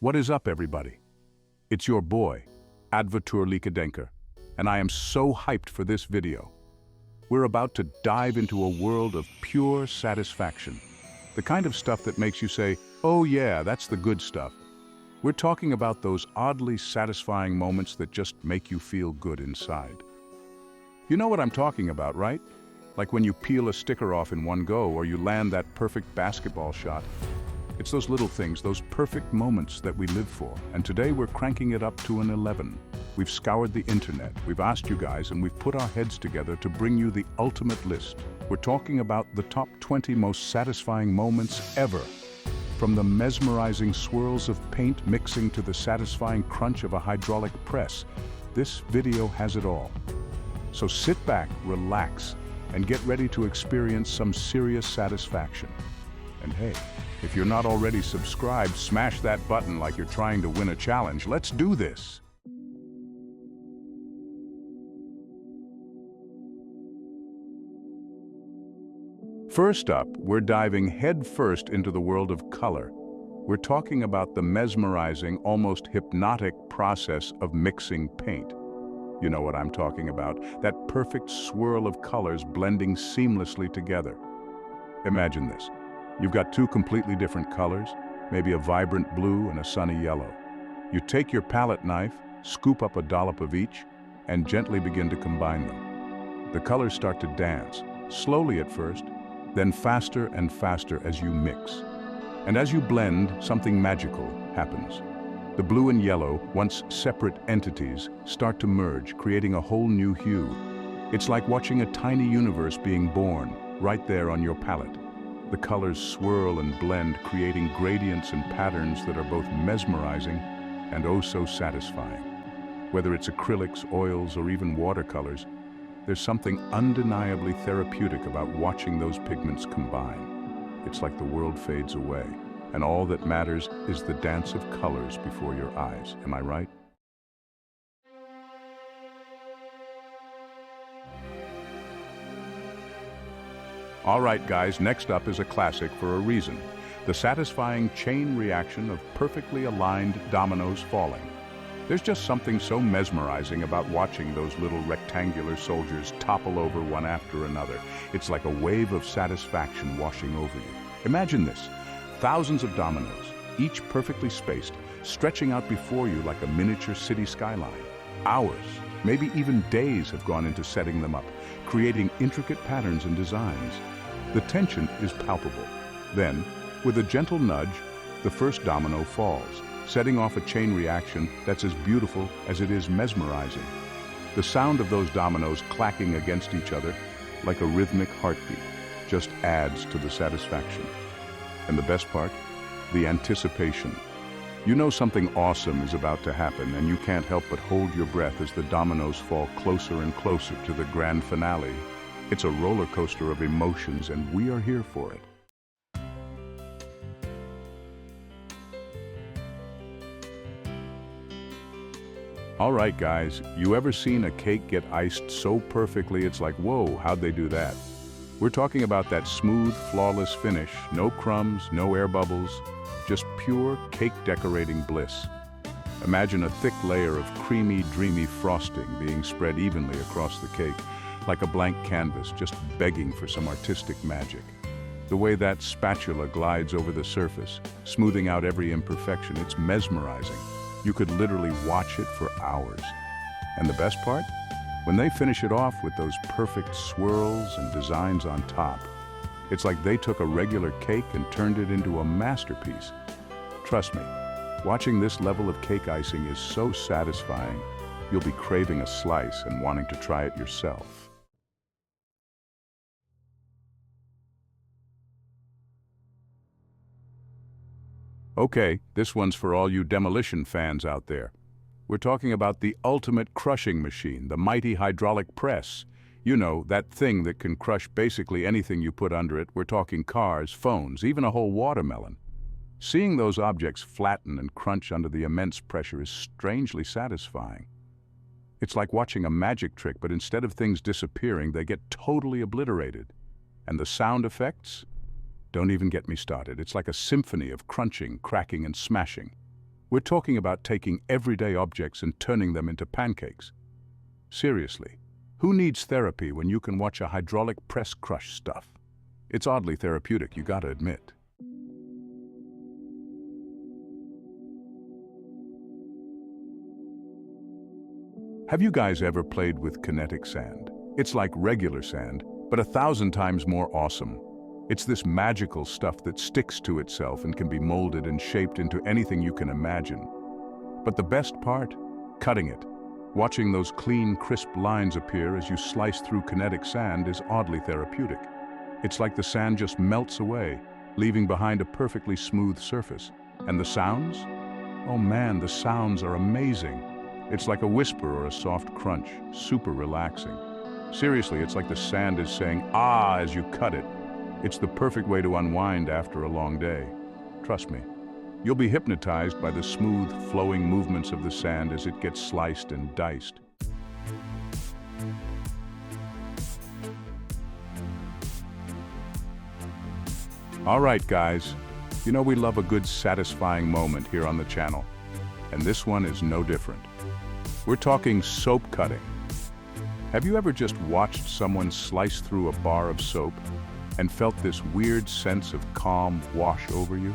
What is up, everybody? It's your boy, Adventure Likadenker, and I am so hyped for this video. We're about to dive into a world of pure satisfaction. The kind of stuff that makes you say, oh yeah, that's the good stuff. We're talking about those oddly satisfying moments that just make you feel good inside. You know what I'm talking about, right? Like when you peel a sticker off in one go or you land that perfect basketball shot. It's those little things, those perfect moments that we live for. And today we're cranking it up to an 11. We've scoured the internet, we've asked you guys, and we've put our heads together to bring you the ultimate list. We're talking about the top 20 most satisfying moments ever. From the mesmerizing swirls of paint mixing to the satisfying crunch of a hydraulic press, this video has it all. So sit back, relax, and get ready to experience some serious satisfaction. And hey, if you're not already subscribed, smash that button like you're trying to win a challenge. Let's do this! First up, we're diving headfirst into the world of color. We're talking about the mesmerizing, almost hypnotic process of mixing paint. You know what I'm talking about, that perfect swirl of colors blending seamlessly together. Imagine this. You've got two completely different colors, maybe a vibrant blue and a sunny yellow. You take your palette knife, scoop up a dollop of each, and gently begin to combine them. The colors start to dance, slowly at first, then faster and faster as you mix. And as you blend, something magical happens. The blue and yellow, once separate entities, start to merge, creating a whole new hue. It's like watching a tiny universe being born, right there on your palette. The colors swirl and blend, creating gradients and patterns that are both mesmerizing and oh so satisfying. Whether it's acrylics, oils, or even watercolors, there's something undeniably therapeutic about watching those pigments combine. It's like the world fades away, and all that matters is the dance of colors before your eyes. Am I right? All right, guys, next up is a classic for a reason. The satisfying chain reaction of perfectly aligned dominoes falling. There's just something so mesmerizing about watching those little rectangular soldiers topple over one after another. It's like a wave of satisfaction washing over you. Imagine this, thousands of dominoes, each perfectly spaced, stretching out before you like a miniature city skyline. Hours, maybe even days have gone into setting them up, creating intricate patterns and designs. The tension is palpable. Then, with a gentle nudge, the first domino falls, setting off a chain reaction that's as beautiful as it is mesmerizing. The sound of those dominoes clacking against each other, like a rhythmic heartbeat, just adds to the satisfaction. And the best part? The anticipation. You know something awesome is about to happen, and you can't help but hold your breath as the dominoes fall closer and closer to the grand finale. It's a roller coaster of emotions, and we are here for it. All right, guys, you ever seen a cake get iced so perfectly it's like, whoa, how'd they do that? We're talking about that smooth, flawless finish, no crumbs, no air bubbles, just pure cake decorating bliss. Imagine a thick layer of creamy, dreamy frosting being spread evenly across the cake, like a blank canvas just begging for some artistic magic. The way that spatula glides over the surface, smoothing out every imperfection, it's mesmerizing. You could literally watch it for hours. And the best part? When they finish it off with those perfect swirls and designs on top, it's like they took a regular cake and turned it into a masterpiece. Trust me, watching this level of cake icing is so satisfying, you'll be craving a slice and wanting to try it yourself. Okay, this one's for all you demolition fans out there. We're talking about the ultimate crushing machine, the mighty hydraulic press. You know, that thing that can crush basically anything you put under it. We're talking cars, phones, even a whole watermelon. Seeing those objects flatten and crunch under the immense pressure is strangely satisfying. It's like watching a magic trick, but instead of things disappearing, they get totally obliterated. And the sound effects? Don't even get me started. It's like a symphony of crunching, cracking, and smashing. We're talking about taking everyday objects and turning them into pancakes. Seriously, who needs therapy when you can watch a hydraulic press crush stuff? It's oddly therapeutic, you gotta admit. Have you guys ever played with kinetic sand? It's like regular sand, but 1,000 times more awesome. It's this magical stuff that sticks to itself and can be molded and shaped into anything you can imagine. But the best part? Cutting it. Watching those clean, crisp lines appear as you slice through kinetic sand is oddly therapeutic. It's like the sand just melts away, leaving behind a perfectly smooth surface. And the sounds? Oh man, the sounds are amazing. It's like a whisper or a soft crunch, super relaxing. Seriously, it's like the sand is saying, "Ah," as you cut it. It's the perfect way to unwind after a long day. Trust me. You'll be hypnotized by the smooth, flowing movements of the sand as it gets sliced and diced. All right, guys. You know we love a good, satisfying moment here on the channel. And this one is no different. We're talking soap cutting. Have you ever just watched someone slice through a bar of soap and felt this weird sense of calm wash over you?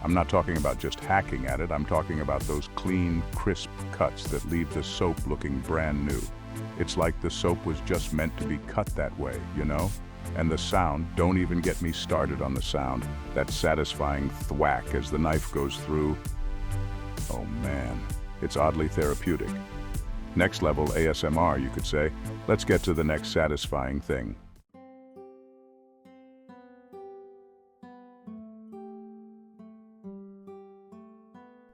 I'm not talking about just hacking at it, I'm talking about those clean, crisp cuts that leave the soap looking brand new. It's like the soap was just meant to be cut that way, you know? And the sound, don't even get me started on the sound, that satisfying thwack as the knife goes through. Oh man, it's oddly therapeutic. Next level ASMR, you could say. Let's get to the next satisfying thing.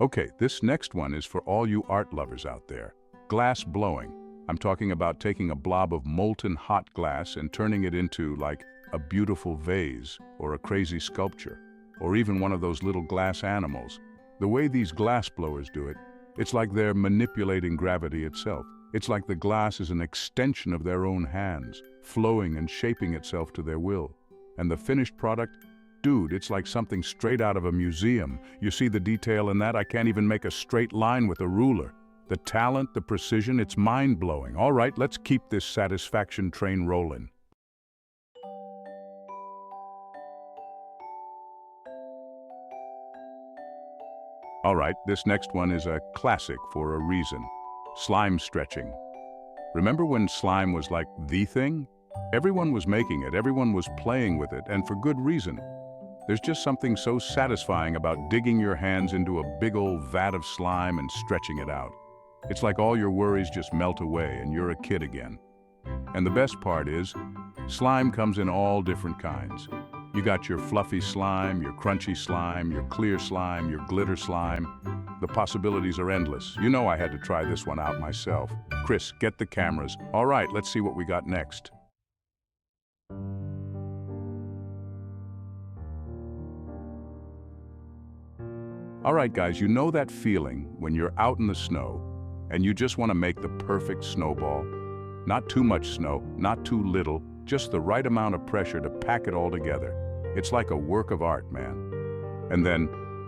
Okay, this next one is for all you art lovers out there. Glass blowing. I'm talking about taking a blob of molten hot glass and turning it into, like, a beautiful vase, or a crazy sculpture, or even one of those little glass animals. The way these glass blowers do it, it's like they're manipulating gravity itself. It's like the glass is an extension of their own hands, flowing and shaping itself to their will. And the finished product? Dude, it's like something straight out of a museum. You see the detail in that? I can't even make a straight line with a ruler. The talent, the precision, it's mind-blowing. All right, let's keep this satisfaction train rolling. All right, this next one is a classic for a reason. Slime stretching. Remember when slime was like the thing? Everyone was making it, everyone was playing with it, and for good reason. There's just something so satisfying about digging your hands into a big old vat of slime and stretching it out. It's like all your worries just melt away and you're a kid again. And the best part is, slime comes in all different kinds. You got your fluffy slime, your crunchy slime, your clear slime, your glitter slime. The possibilities are endless. You know I had to try this one out myself. Chris, get the cameras. All right, let's see what we got next. All right, guys, you know that feeling when you're out in the snow and you just want to make the perfect snowball? Not too much snow, not too little, just the right amount of pressure to pack it all together. It's like a work of art, man. And then,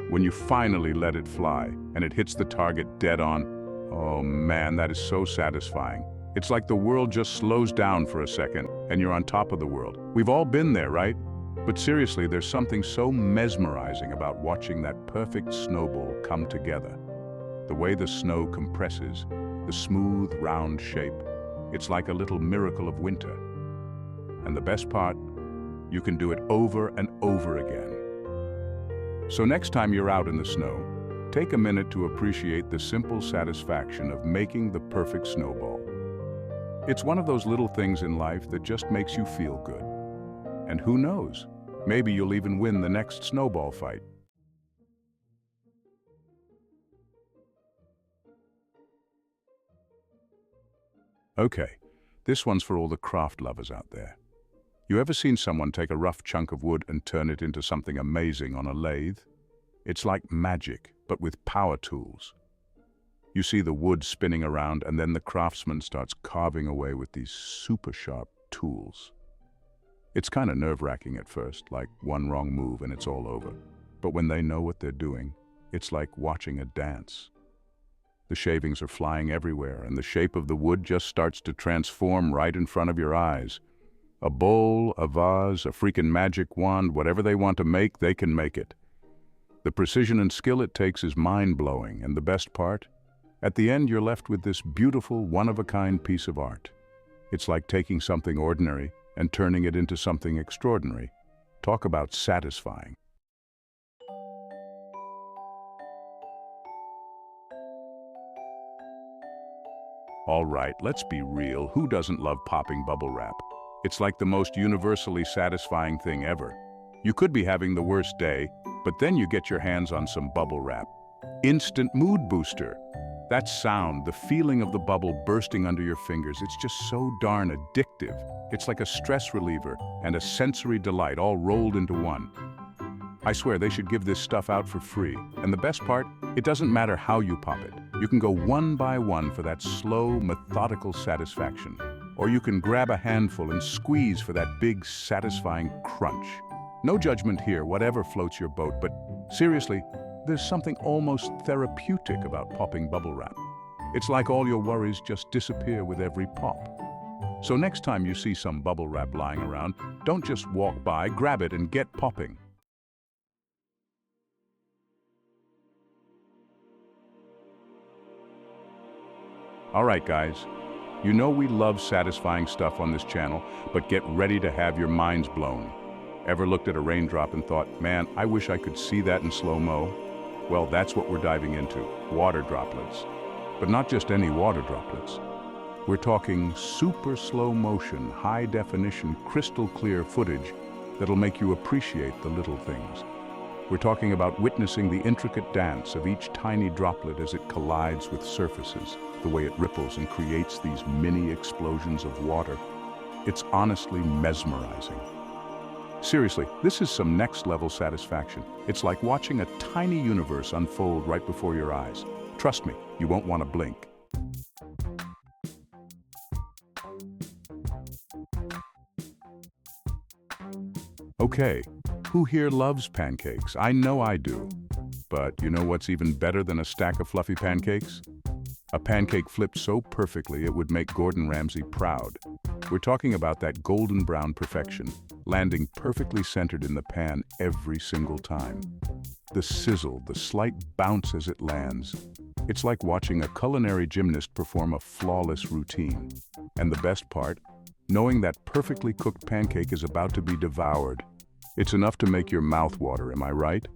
when you finally let it fly and it hits the target dead on, oh man, that is so satisfying. It's like the world just slows down for a second and you're on top of the world. We've all been there, right? But seriously, there's something so mesmerizing about watching that perfect snowball come together. The way the snow compresses, the smooth, round shape. It's like a little miracle of winter. And the best part, you can do it over and over again. So next time you're out in the snow, take a minute to appreciate the simple satisfaction of making the perfect snowball. It's one of those little things in life that just makes you feel good. And who knows, maybe you'll even win the next snowball fight. Okay, this one's for all the craft lovers out there. You ever seen someone take a rough chunk of wood and turn it into something amazing on a lathe? It's like magic, but with power tools. You see the wood spinning around and then the craftsman starts carving away with these super sharp tools. It's kind of nerve-wracking at first, like one wrong move and it's all over. But when they know what they're doing, It's like watching a dance. The shavings are flying everywhere, and the shape of the wood just starts to transform right in front of your eyes. A bowl, a vase, a freaking magic wand, whatever they want to make, they can make it. The precision and skill it takes is mind-blowing, and the best part? At the end, you're left with this beautiful, one-of-a-kind piece of art. It's like taking something ordinary and turning it into something extraordinary. Talk about satisfying. All right, let's be real. Who doesn't love popping bubble wrap? It's like the most universally satisfying thing ever. You could be having the worst day, but then you get your hands on some bubble wrap. Instant mood booster. That sound, the feeling of the bubble bursting under your fingers, it's just so darn addictive. It's like a stress reliever and a sensory delight all rolled into one. I swear they should give this stuff out for free. And the best part, it doesn't matter how you pop it. You can go one by one for that slow, methodical satisfaction. Or you can grab a handful and squeeze for that big, satisfying crunch. No judgment here, whatever floats your boat, but seriously, there's something almost therapeutic about popping bubble wrap. It's like all your worries just disappear with every pop. So next time you see some bubble wrap lying around, don't just walk by, grab it and get popping. All right, guys, you know we love satisfying stuff on this channel, but get ready to have your minds blown. Ever looked at a raindrop and thought, man, I wish I could see that in slow-mo? Well, that's what we're diving into, water droplets. But not just any water droplets. We're talking super slow motion, high definition, crystal clear footage that'll make you appreciate the little things. We're talking about witnessing the intricate dance of each tiny droplet as it collides with surfaces, the way it ripples and creates these mini explosions of water. It's honestly mesmerizing. Seriously, this is some next-level satisfaction. It's like watching a tiny universe unfold right before your eyes. Trust me, you won't want to blink. Okay, who here loves pancakes? I know I do. But you know what's even better than a stack of fluffy pancakes? A pancake flipped so perfectly it would make Gordon Ramsay proud. We're talking about that golden brown perfection, landing perfectly centered in the pan every single time. The sizzle, the slight bounce as it lands. It's like watching a culinary gymnast perform a flawless routine. And the best part, knowing that perfectly cooked pancake is about to be devoured. It's enough to make your mouth water, am I right?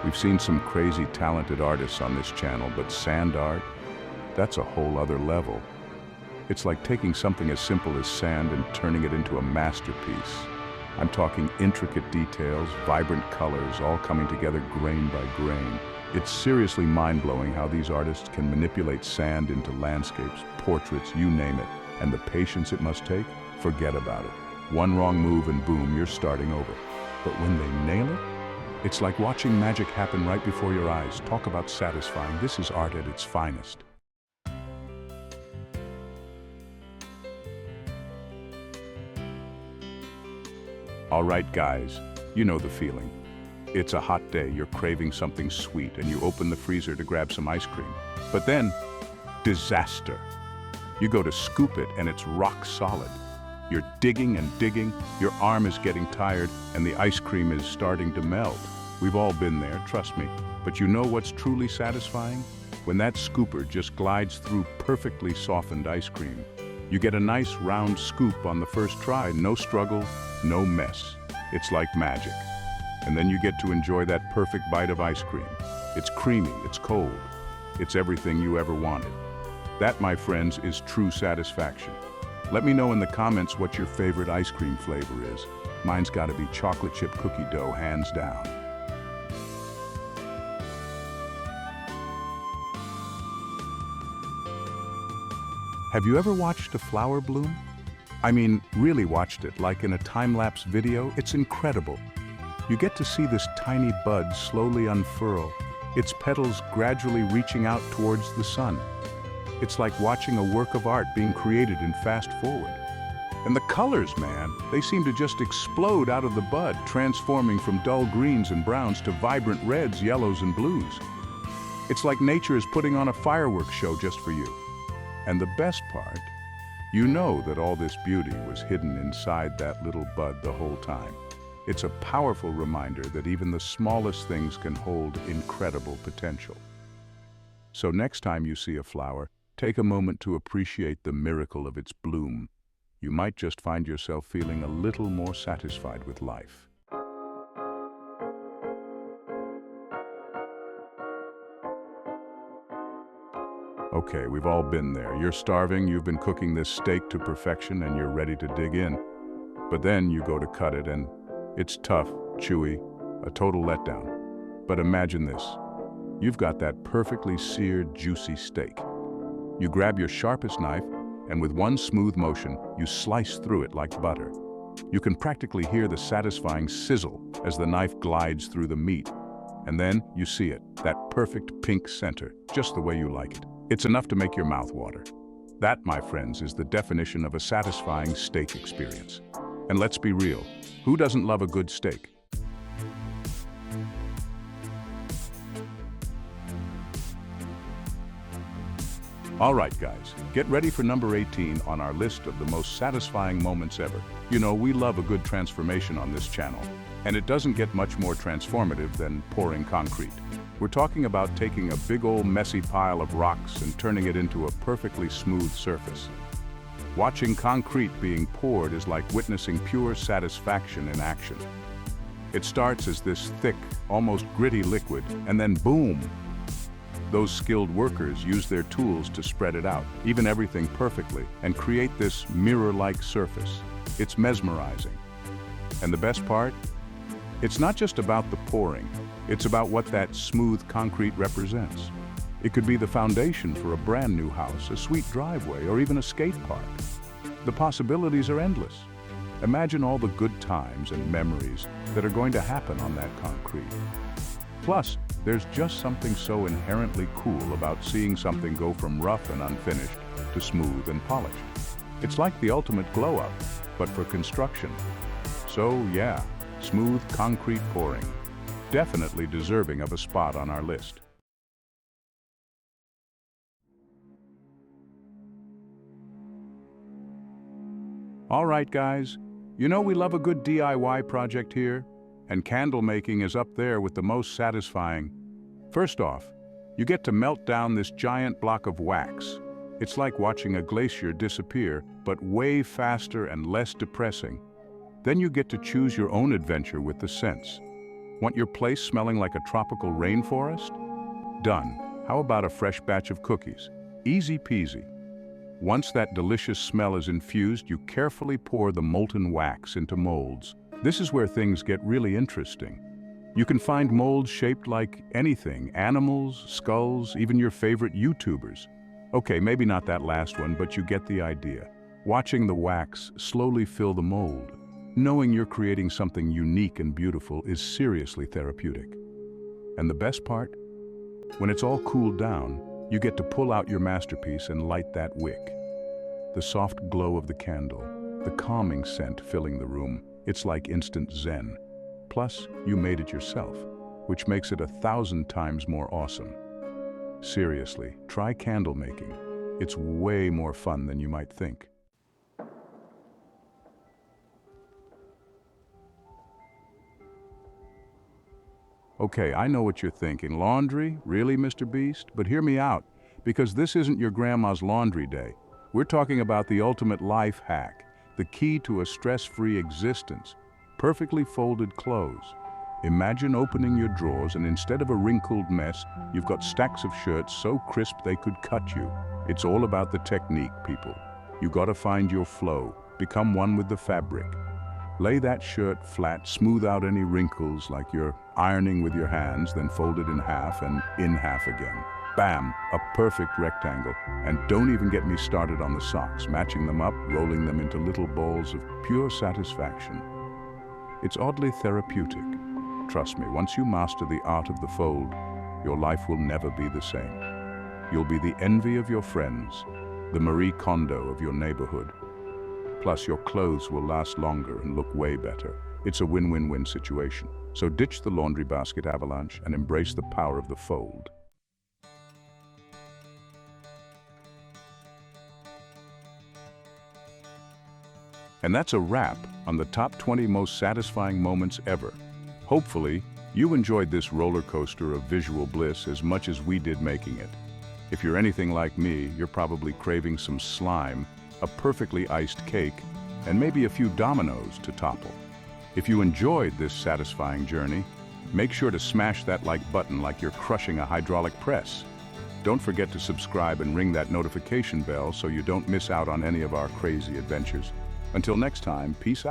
We've seen some crazy talented artists on this channel, but sand art, that's a whole other level. It's like taking something as simple as sand and turning it into a masterpiece. I'm talking intricate details, vibrant colors, all coming together grain by grain. It's seriously mind-blowing how these artists can manipulate sand into landscapes, portraits, you name it. And the patience it must take, forget about it. One wrong move and boom, you're starting over. But when they nail it, it's like watching magic happen right before your eyes. Talk about satisfying. This is art at its finest. All right, guys, you know the feeling. It's a hot day, you're craving something sweet, and you open the freezer to grab some ice cream. But then, disaster. You go to scoop it, and it's rock solid. You're digging and digging, your arm is getting tired, and the ice cream is starting to melt. We've all been there, trust me. But you know what's truly satisfying? When that scooper just glides through perfectly softened ice cream. You get a nice round scoop on the first try, no struggle, no mess. It's like magic. And then you get to enjoy that perfect bite of ice cream. It's creamy, it's cold, it's everything you ever wanted. That, my friends, is true satisfaction. Let me know in the comments what your favorite ice cream flavor is. Mine's gotta be chocolate chip cookie dough, hands down. Have you ever watched a flower bloom? I mean, really watched it, like in a time-lapse video. It's incredible. You get to see this tiny bud slowly unfurl, its petals gradually reaching out towards the sun. It's like watching a work of art being created in fast forward. And the colors, man, they seem to just explode out of the bud, transforming from dull greens and browns to vibrant reds, yellows, and blues. It's like nature is putting on a fireworks show just for you. And the best part, you know that all this beauty was hidden inside that little bud the whole time. It's a powerful reminder that even the smallest things can hold incredible potential. So next time you see a flower, take a moment to appreciate the miracle of its bloom. You might just find yourself feeling a little more satisfied with life. Okay, we've all been there. You're starving, you've been cooking this steak to perfection, and you're ready to dig in. But then you go to cut it, and it's tough, chewy, a total letdown. But imagine this. You've got that perfectly seared, juicy steak. You grab your sharpest knife, and with one smooth motion, you slice through it like butter. You can practically hear the satisfying sizzle as the knife glides through the meat. And then you see it, that perfect pink center, just the way you like it. It's enough to make your mouth water. That, my friends, is the definition of a satisfying steak experience. And let's be real, who doesn't love a good steak? All right, guys, get ready for number 18 on our list of the most satisfying moments ever. You know, we love a good transformation on this channel, and it doesn't get much more transformative than pouring concrete. We're talking about taking a big old messy pile of rocks and turning it into a perfectly smooth surface. Watching concrete being poured is like witnessing pure satisfaction in action. It starts as this thick, almost gritty liquid, and then boom! Those skilled workers use their tools to spread it out, even everything perfectly, and create this mirror-like surface. It's mesmerizing. And the best part? It's not just about the pouring, it's about what that smooth concrete represents. It could be the foundation for a brand new house, a sweet driveway, or even a skate park. The possibilities are endless. Imagine all the good times and memories that are going to happen on that concrete. Plus, there's just something so inherently cool about seeing something go from rough and unfinished to smooth and polished. It's like the ultimate glow-up, but for construction. So yeah, smooth concrete pouring. Definitely deserving of a spot on our list. All right, guys, you know we love a good DIY project here, and candle making is up there with the most satisfying. First off, you get to melt down this giant block of wax. It's like watching a glacier disappear, but way faster and less depressing. Then you get to choose your own adventure with the scents. Want your place smelling like a tropical rainforest? Done. How about a fresh batch of cookies? Easy peasy. Once that delicious smell is infused, you carefully pour the molten wax into molds. This is where things get really interesting. You can find molds shaped like anything, animals, skulls, even your favorite YouTubers. Okay, maybe not that last one, but you get the idea. Watching the wax slowly fill the mold, knowing you're creating something unique and beautiful is seriously therapeutic. And the best part? When it's all cooled down, you get to pull out your masterpiece and light that wick. The soft glow of the candle, the calming scent filling the room, it's like instant zen. Plus, you made it yourself, which makes it 1,000 times more awesome. Seriously, try candle making. It's way more fun than you might think. Okay, I know what you're thinking. Laundry? Really, Mr. Beast? But hear me out, because this isn't your grandma's laundry day. We're talking about the ultimate life hack, the key to a stress-free existence. Perfectly folded clothes. Imagine opening your drawers and instead of a wrinkled mess, you've got stacks of shirts so crisp they could cut you. It's all about the technique, people. You gotta find your flow, become one with the fabric. Lay that shirt flat, smooth out any wrinkles like you're ironing with your hands, then fold it in half and in half again. Bam, a perfect rectangle. And don't even get me started on the socks, matching them up, rolling them into little balls of pure satisfaction. It's oddly therapeutic. Trust me, once you master the art of the fold, your life will never be the same. You'll be the envy of your friends, the Marie Kondo of your neighborhood. Plus, your clothes will last longer and look way better. It's a win-win-win situation. So ditch the laundry basket avalanche and embrace the power of the fold. And that's a wrap on the top 20 most satisfying moments ever. Hopefully, you enjoyed this roller coaster of visual bliss as much as we did making it. If you're anything like me, you're probably craving some slime, a perfectly iced cake, and maybe a few Dominoes to topple. If you enjoyed this satisfying journey, make sure to smash that like button like you're crushing a hydraulic press. Don't forget to subscribe and ring that notification bell so you don't miss out on any of our crazy adventures. Until next time, peace out.